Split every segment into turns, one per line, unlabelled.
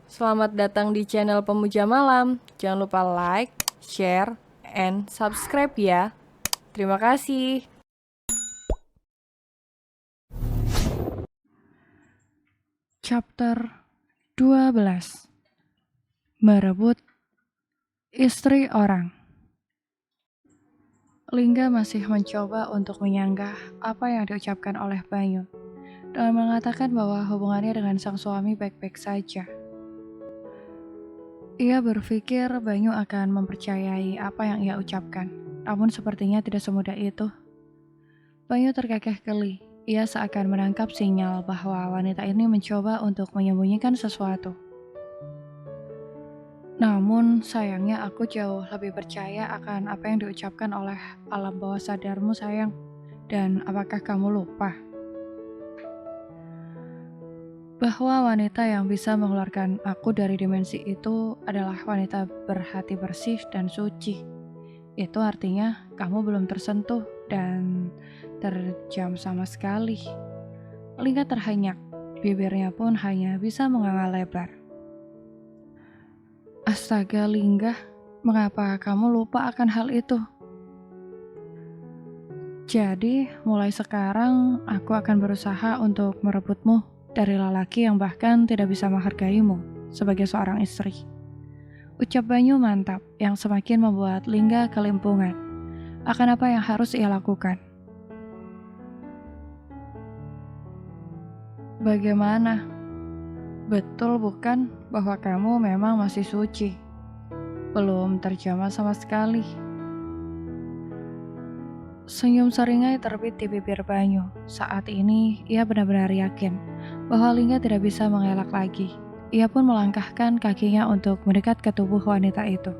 Selamat datang di channel Pemuja Malam. Jangan lupa like, share, and subscribe ya. Terima kasih.
Chapter 12. Merebut istri orang. Lingga masih mencoba untuk menyanggah apa yang diucapkan oleh Banyu dan mengatakan bahwa hubungannya dengan sang suami baik-baik saja. Ia berpikir Banyu akan mempercayai apa yang ia ucapkan, namun sepertinya tidak semudah itu. Banyu terkekeh geli. Ia seakan menangkap sinyal bahwa wanita ini mencoba untuk menyembunyikan sesuatu. Namun sayangnya aku jauh lebih percaya akan apa yang diucapkan oleh alam bawah sadarmu, sayang. Dan apakah kamu lupa bahwa wanita yang bisa mengeluarkan aku dari dimensi itu adalah wanita berhati bersih dan suci? Itu artinya kamu belum tersentuh dan terjam sama sekali. Lingga terhenyak, bibirnya pun hanya bisa menganga lebar. Astaga Lingga, mengapa kamu lupa akan hal itu? Jadi, mulai sekarang aku akan berusaha untuk merebutmu dari lelaki yang bahkan tidak bisa menghargaimu sebagai seorang istri. Ucap Banyu mantap yang semakin membuat Lingga kelimpungan akan apa yang harus ia lakukan. Bagaimana? Betul bukan bahwa kamu memang masih suci? Belum terjamah sama sekali. Senyum seringai terbit di bibir Banyu. Saat ini, ia benar-benar yakin bahwa Lingga tidak bisa mengelak lagi. Ia pun melangkahkan kakinya untuk mendekat ke tubuh wanita itu.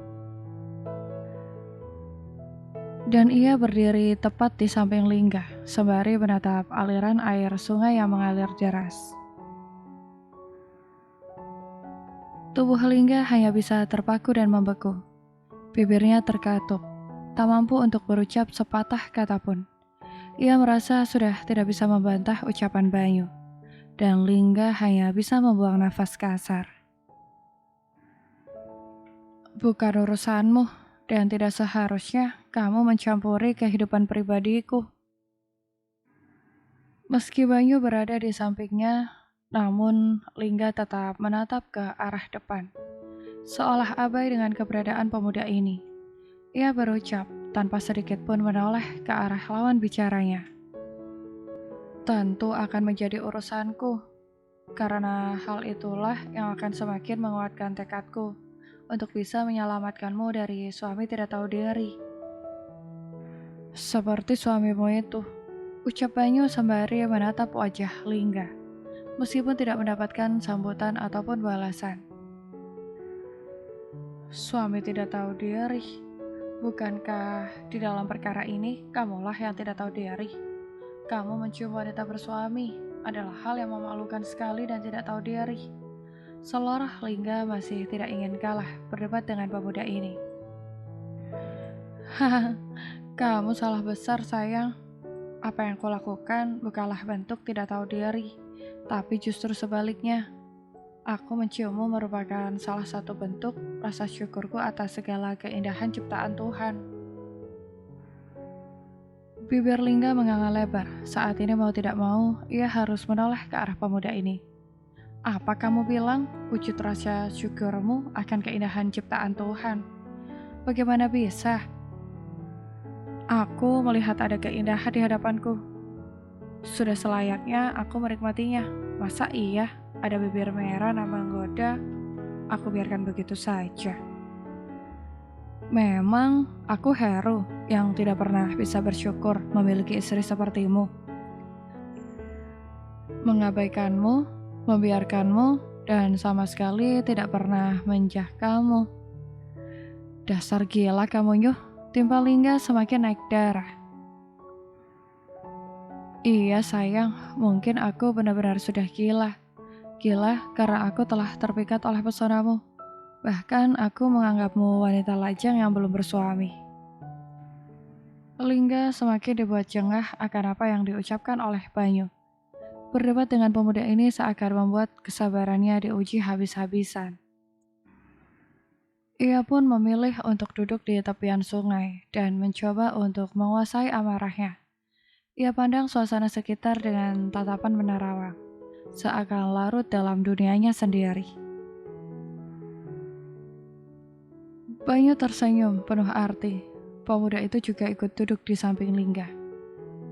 Dan ia berdiri tepat di samping Lingga, sembari menatap aliran air sungai yang mengalir deras. Tubuh Lingga hanya bisa terpaku dan membeku. Bibirnya terkatup, tak mampu untuk berucap sepatah kata pun. Ia merasa sudah tidak bisa membantah ucapan Banyu, dan Lingga hanya bisa membuang nafas kasar. Bukan urusanmu, dan tidak seharusnya kamu mencampuri kehidupan pribadiku. Meski Banyu berada di sampingnya, namun Lingga tetap menatap ke arah depan, seolah abai dengan keberadaan pemuda ini. Ia berucap tanpa sedikit pun menoleh ke arah lawan bicaranya. Tentu akan menjadi urusanku, karena hal itulah yang akan semakin menguatkan tekadku untuk bisa menyelamatkanmu dari suami tidak tahu diri. Seperti suamimu itu, ucap Banyu sembari menatap wajah Lingga, meskipun tidak mendapatkan sambutan ataupun balasan. Suami tidak tahu diri. Bukankah di dalam perkara ini kamulah yang tidak tahu diri? Kamu mencium wanita bersuami adalah hal yang memalukan sekali dan tidak tahu diri. Seluruh Lingga masih tidak ingin kalah berdebat dengan pemuda ini. Hahaha, kamu salah besar sayang. Apa yang kulakukan bukanlah bentuk tidak tahu diri, tapi justru sebaliknya. Aku menciummu merupakan salah satu bentuk rasa syukurku atas segala keindahan ciptaan Tuhan. Bibir Lingga menganga lebar. Saat ini mau tidak mau, ia harus menoleh ke arah pemuda ini. Apa kamu bilang wujud rasa syukurmu akan keindahan ciptaan Tuhan? Bagaimana bisa? Aku melihat ada keindahan di hadapanku. Sudah selayaknya aku menikmatinya. Masa iya ada bibir merah yang menggoda? Aku biarkan begitu saja. Memang aku Heru yang tidak pernah bisa bersyukur memiliki istri sepertimu. Mengabaikanmu, membiarkanmu, dan sama sekali tidak pernah menjahkamu. Dasar gila kamu Nyuh, timpal Lingga semakin naik darah. Iya sayang, mungkin aku benar-benar sudah gila. Gila karena aku telah terpikat oleh pesonamu. Bahkan aku menganggapmu wanita lajang yang belum bersuami. Lingga semakin dibuat jengah akan apa yang diucapkan oleh Banyu. Berdebat dengan pemuda ini seakan membuat kesabarannya diuji habis-habisan. Ia pun memilih untuk duduk di tepian sungai dan mencoba untuk menguasai amarahnya. Ia pandang suasana sekitar dengan tatapan menerawang, seakan larut dalam dunianya sendiri. Banyu tersenyum penuh arti. Pemuda itu juga ikut duduk di samping Lingga.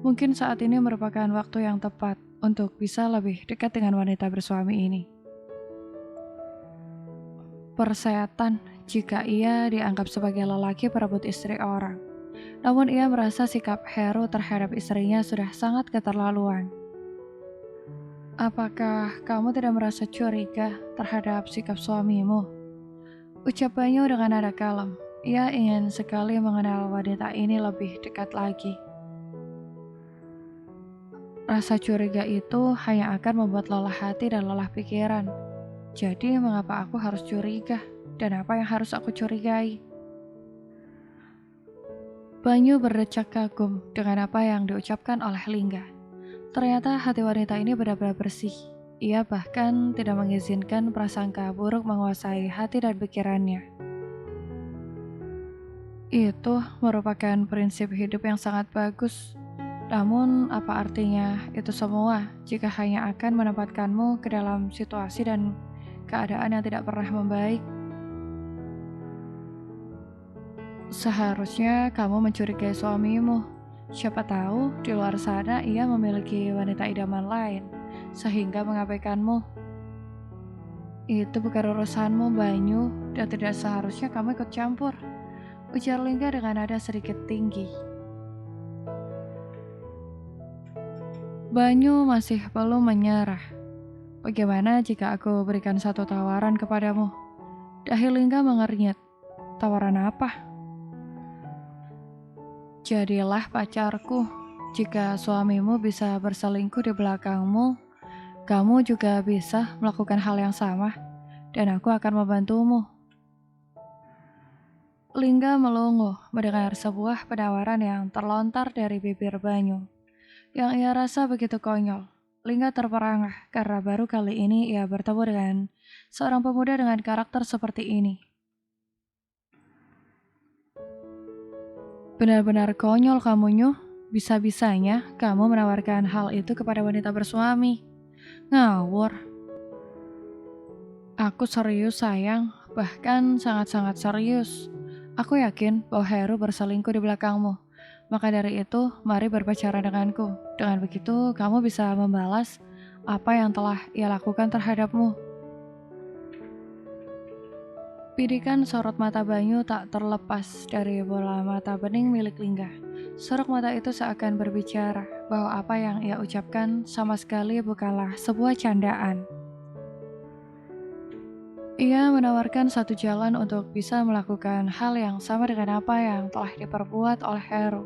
Mungkin saat ini merupakan waktu yang tepat untuk bisa lebih dekat dengan wanita bersuami ini. Persetan jika ia dianggap sebagai lelaki perebut istri orang. Namun ia merasa sikap Heru terhadap istrinya sudah sangat keterlaluan. Apakah kamu tidak merasa curiga terhadap sikap suamimu? Ucap Banyu dengan nada kalem. Ia ingin sekali mengenal wanita ini lebih dekat lagi. Rasa curiga itu hanya akan membuat lelah hati dan lelah pikiran. Jadi mengapa aku harus curiga? Dan apa yang harus aku curigai? Banyu berdecak kagum dengan apa yang diucapkan oleh Lingga. Ternyata hati wanita ini benar-benar bersih. Ia bahkan tidak mengizinkan prasangka buruk menguasai hati dan pikirannya. Itu merupakan prinsip hidup yang sangat bagus. Namun, apa artinya itu semua jika hanya akan menempatkanmu ke dalam situasi dan keadaan yang tidak pernah membaik? Seharusnya kamu mencurigai suamimu. Siapa tahu di luar sana ia memiliki wanita idaman lain, sehingga mengabaikanmu. Itu bukan urusanmu, Banyu, dan tidak seharusnya kamu ikut campur. Ujar Lingga dengan nada sedikit tinggi. Banyu masih belum menyerah. Bagaimana jika aku berikan satu tawaran kepadamu? Dahi Lingga mengernyit. Tawaran apa? Jadilah pacarku. Jika suamimu bisa berselingkuh di belakangmu, kamu juga bisa melakukan hal yang sama, dan aku akan membantumu. Lingga melongo mendengar sebuah penawaran yang terlontar dari bibir Banyu, yang ia rasa begitu konyol. Lingga terperangah karena baru kali ini ia bertemu dengan seorang pemuda dengan karakter seperti ini. Benar-benar konyol kamu, Nyuh. Bisa-bisanya kamu menawarkan hal itu kepada wanita bersuami. Ngawur. Aku serius, sayang. Bahkan sangat-sangat serius. Aku yakin bahwa Heru berselingkuh di belakangmu. Maka dari itu, mari berpacaran denganku. Dengan begitu, kamu bisa membalas apa yang telah ia lakukan terhadapmu. Bidikan sorot mata Banyu tak terlepas dari bola mata bening milik Lingga. Sorot mata itu seakan berbicara bahwa apa yang ia ucapkan sama sekali bukanlah sebuah candaan. Ia menawarkan satu jalan untuk bisa melakukan hal yang sama dengan apa yang telah diperbuat oleh Heru.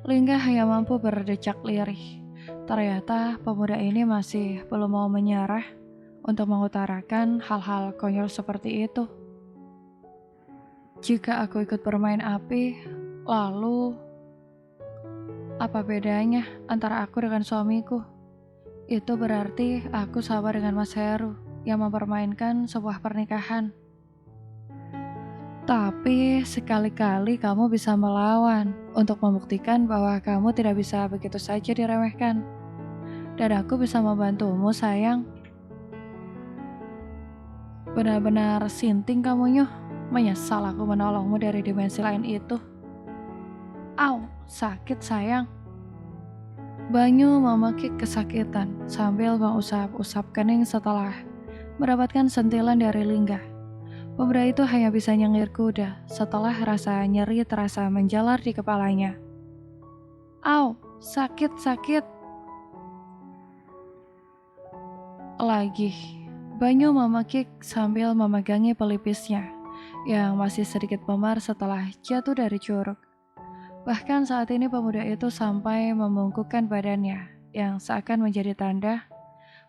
Lingga hanya mampu berdecak lirih. Ternyata pemuda ini masih belum mau menyerah untuk mengutarakan hal-hal konyol seperti itu. Jika aku ikut bermain api, lalu apa bedanya antara aku dengan suamiku? Itu berarti aku sama dengan Mas Heru yang mempermainkan sebuah pernikahan. Tapi sekali-kali kamu bisa melawan untuk membuktikan bahwa kamu tidak bisa begitu saja diremehkan. Dan aku bisa membantumu, sayang. Benar-benar sinting kamu, Nyuh. Menyesal aku menolongmu dari dimensi lain itu. Au, sakit sayang. Banyu memekik kesakitan sambil mengusap-usap kening setelah mendapatkan sentilan dari Lingga. Pemuda itu hanya bisa nyengir kuda setelah rasa nyeri terasa menjalar di kepalanya. Au, sakit. Lagi, Banyu memekik sambil memegangi pelipisnya yang masih sedikit memar setelah jatuh dari curug. Bahkan saat ini pemuda itu sampai membungkukkan badannya yang seakan menjadi tanda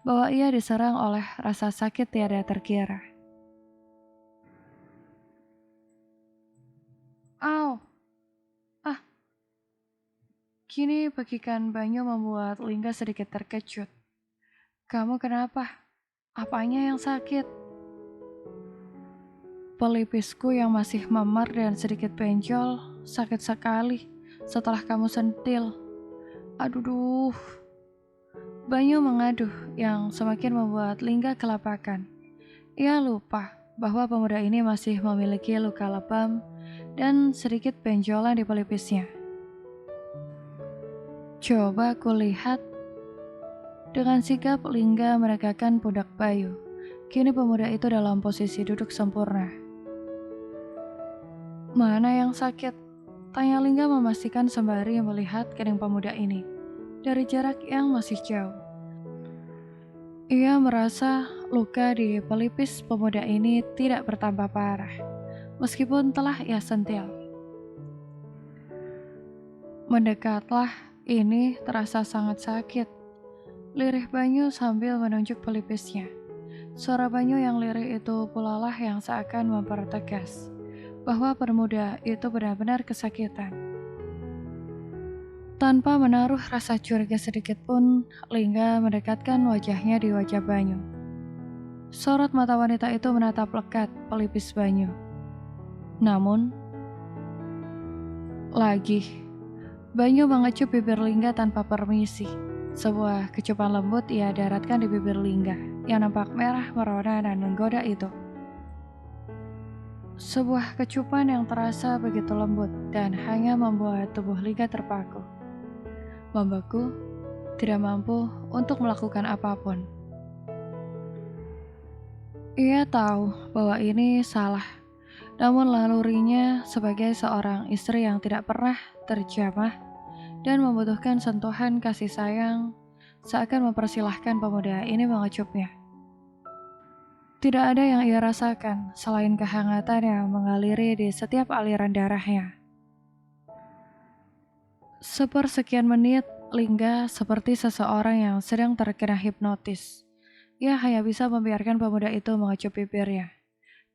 bahwa ia diserang oleh rasa sakit tiada terkira. Au! Kini pekikan Banyu membuat Lingga sedikit terkejut. Kamu kenapa? Apanya yang sakit? Pelipisku yang masih memar dan sedikit benjol sakit sekali setelah kamu sentil. Aduh. Banyu mengaduh yang semakin membuat Lingga kelapakan. Ia lupa bahwa pemuda ini masih memiliki luka lebam dan sedikit benjolan di pelipisnya. Coba kulihat. Dengan sigap Lingga meregangkan pundak Bayu. Kini pemuda itu dalam posisi duduk sempurna. Mana yang sakit? Tanya Lingga memastikan sembari melihat kening pemuda ini dari jarak yang masih jauh. Ia merasa luka di pelipis pemuda ini tidak bertambah parah, meskipun telah ia sentil. Mendekatlah, ini terasa sangat sakit. Lirih Banyu sambil menunjuk pelipisnya. Suara Banyu yang lirih itu pula lah yang seakan mempertegas bahwa pemuda itu benar-benar kesakitan. Tanpa menaruh rasa curiga sedikit pun, Lingga mendekatkan wajahnya di wajah Banyu. Sorot mata wanita itu menatap lekat pelipis Banyu. Namun, Banyu mengecup bibir Lingga tanpa permisi. Sebuah kecupan lembut ia daratkan di bibir Lingga yang nampak merah merona dan menggoda itu. Sebuah kecupan yang terasa begitu lembut dan hanya membuat tubuh Lingga terpaku. Membeku, tidak mampu untuk melakukan apapun. Ia tahu bahwa ini salah, namun nalurinya sebagai seorang istri yang tidak pernah terjamah dan membutuhkan sentuhan kasih sayang seakan mempersilahkan pemuda ini mengecupnya. Tidak ada yang ia rasakan selain kehangatan yang mengaliri di setiap aliran darahnya. Sepersekian menit, Lingga seperti seseorang yang sedang terkena hipnotis. Ia hanya bisa membiarkan pemuda itu mengecup bibirnya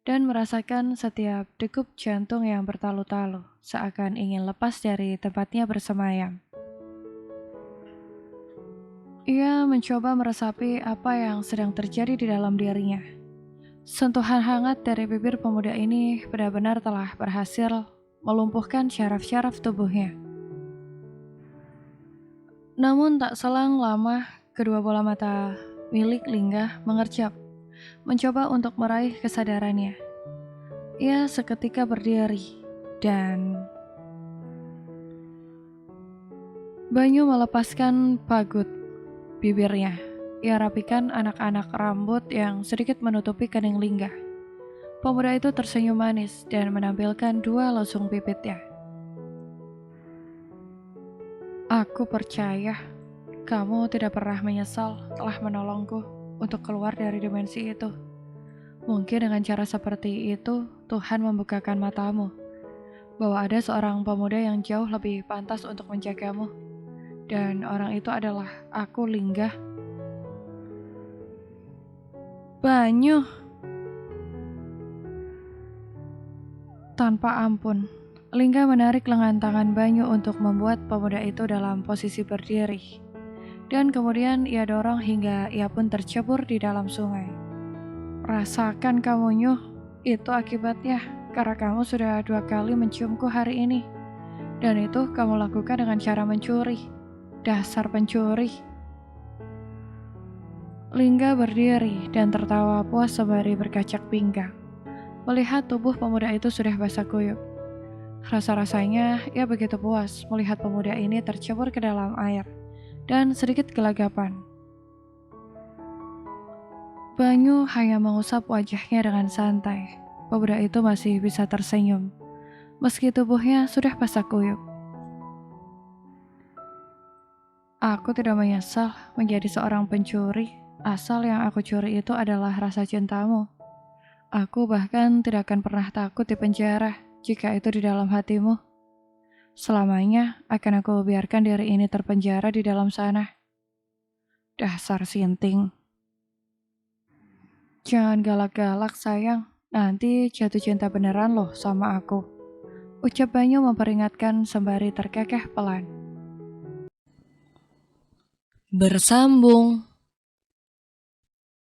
dan merasakan setiap degup jantung yang bertalu-talu, seakan ingin lepas dari tempatnya bersemayam. Ia mencoba meresapi apa yang sedang terjadi di dalam dirinya. Sentuhan hangat dari bibir pemuda ini benar-benar telah berhasil melumpuhkan syaraf-syaraf tubuhnya. Namun tak selang lama, kedua bola mata milik Lingga mengerjap, mencoba untuk meraih kesadarannya. Ia seketika berdiri, dan Banyu melepaskan pagut bibirnya. Ia rapikan anak-anak rambut yang sedikit menutupi kening Lingga. Pemuda itu tersenyum manis dan menampilkan dua lesung pipitnya. Aku percaya kamu tidak pernah menyesal telah menolongku untuk keluar dari dimensi itu. Mungkin dengan cara seperti itu, Tuhan membukakan matamu bahwa ada seorang pemuda yang jauh lebih pantas untuk menjagamu. Dan orang itu adalah aku, Lingga. Banyu. Tanpa ampun, Lingga menarik lengan tangan Banyu untuk membuat pemuda itu dalam posisi berdiri. Dan kemudian ia dorong hingga ia pun tercebur di dalam sungai. Rasakan kamu, Nyuh, itu akibatnya karena kamu sudah 2 kali menciumku hari ini. Dan itu kamu lakukan dengan cara mencuri. Dasar pencuri. Lingga berdiri dan tertawa puas sembari berkacak pinggang. Melihat tubuh pemuda itu sudah basah kuyup. Rasa-rasanya ia begitu puas melihat pemuda ini tercebur ke dalam air dan sedikit gelagapan. Banyu hanya mengusap wajahnya dengan santai. Pemuda itu masih bisa tersenyum, meski tubuhnya sudah basah kuyup. Aku tidak menyesal menjadi seorang pencuri, asal yang aku curi itu adalah rasa cintamu. Aku bahkan tidak akan pernah takut di penjara jika itu di dalam hatimu. Selamanya akan aku biarkan diri ini terpenjara di dalam sana. Dasar sinting. Jangan galak-galak sayang, nanti jatuh cinta beneran loh sama aku. Ucap Banyu memperingatkan sembari terkekeh pelan.
Bersambung.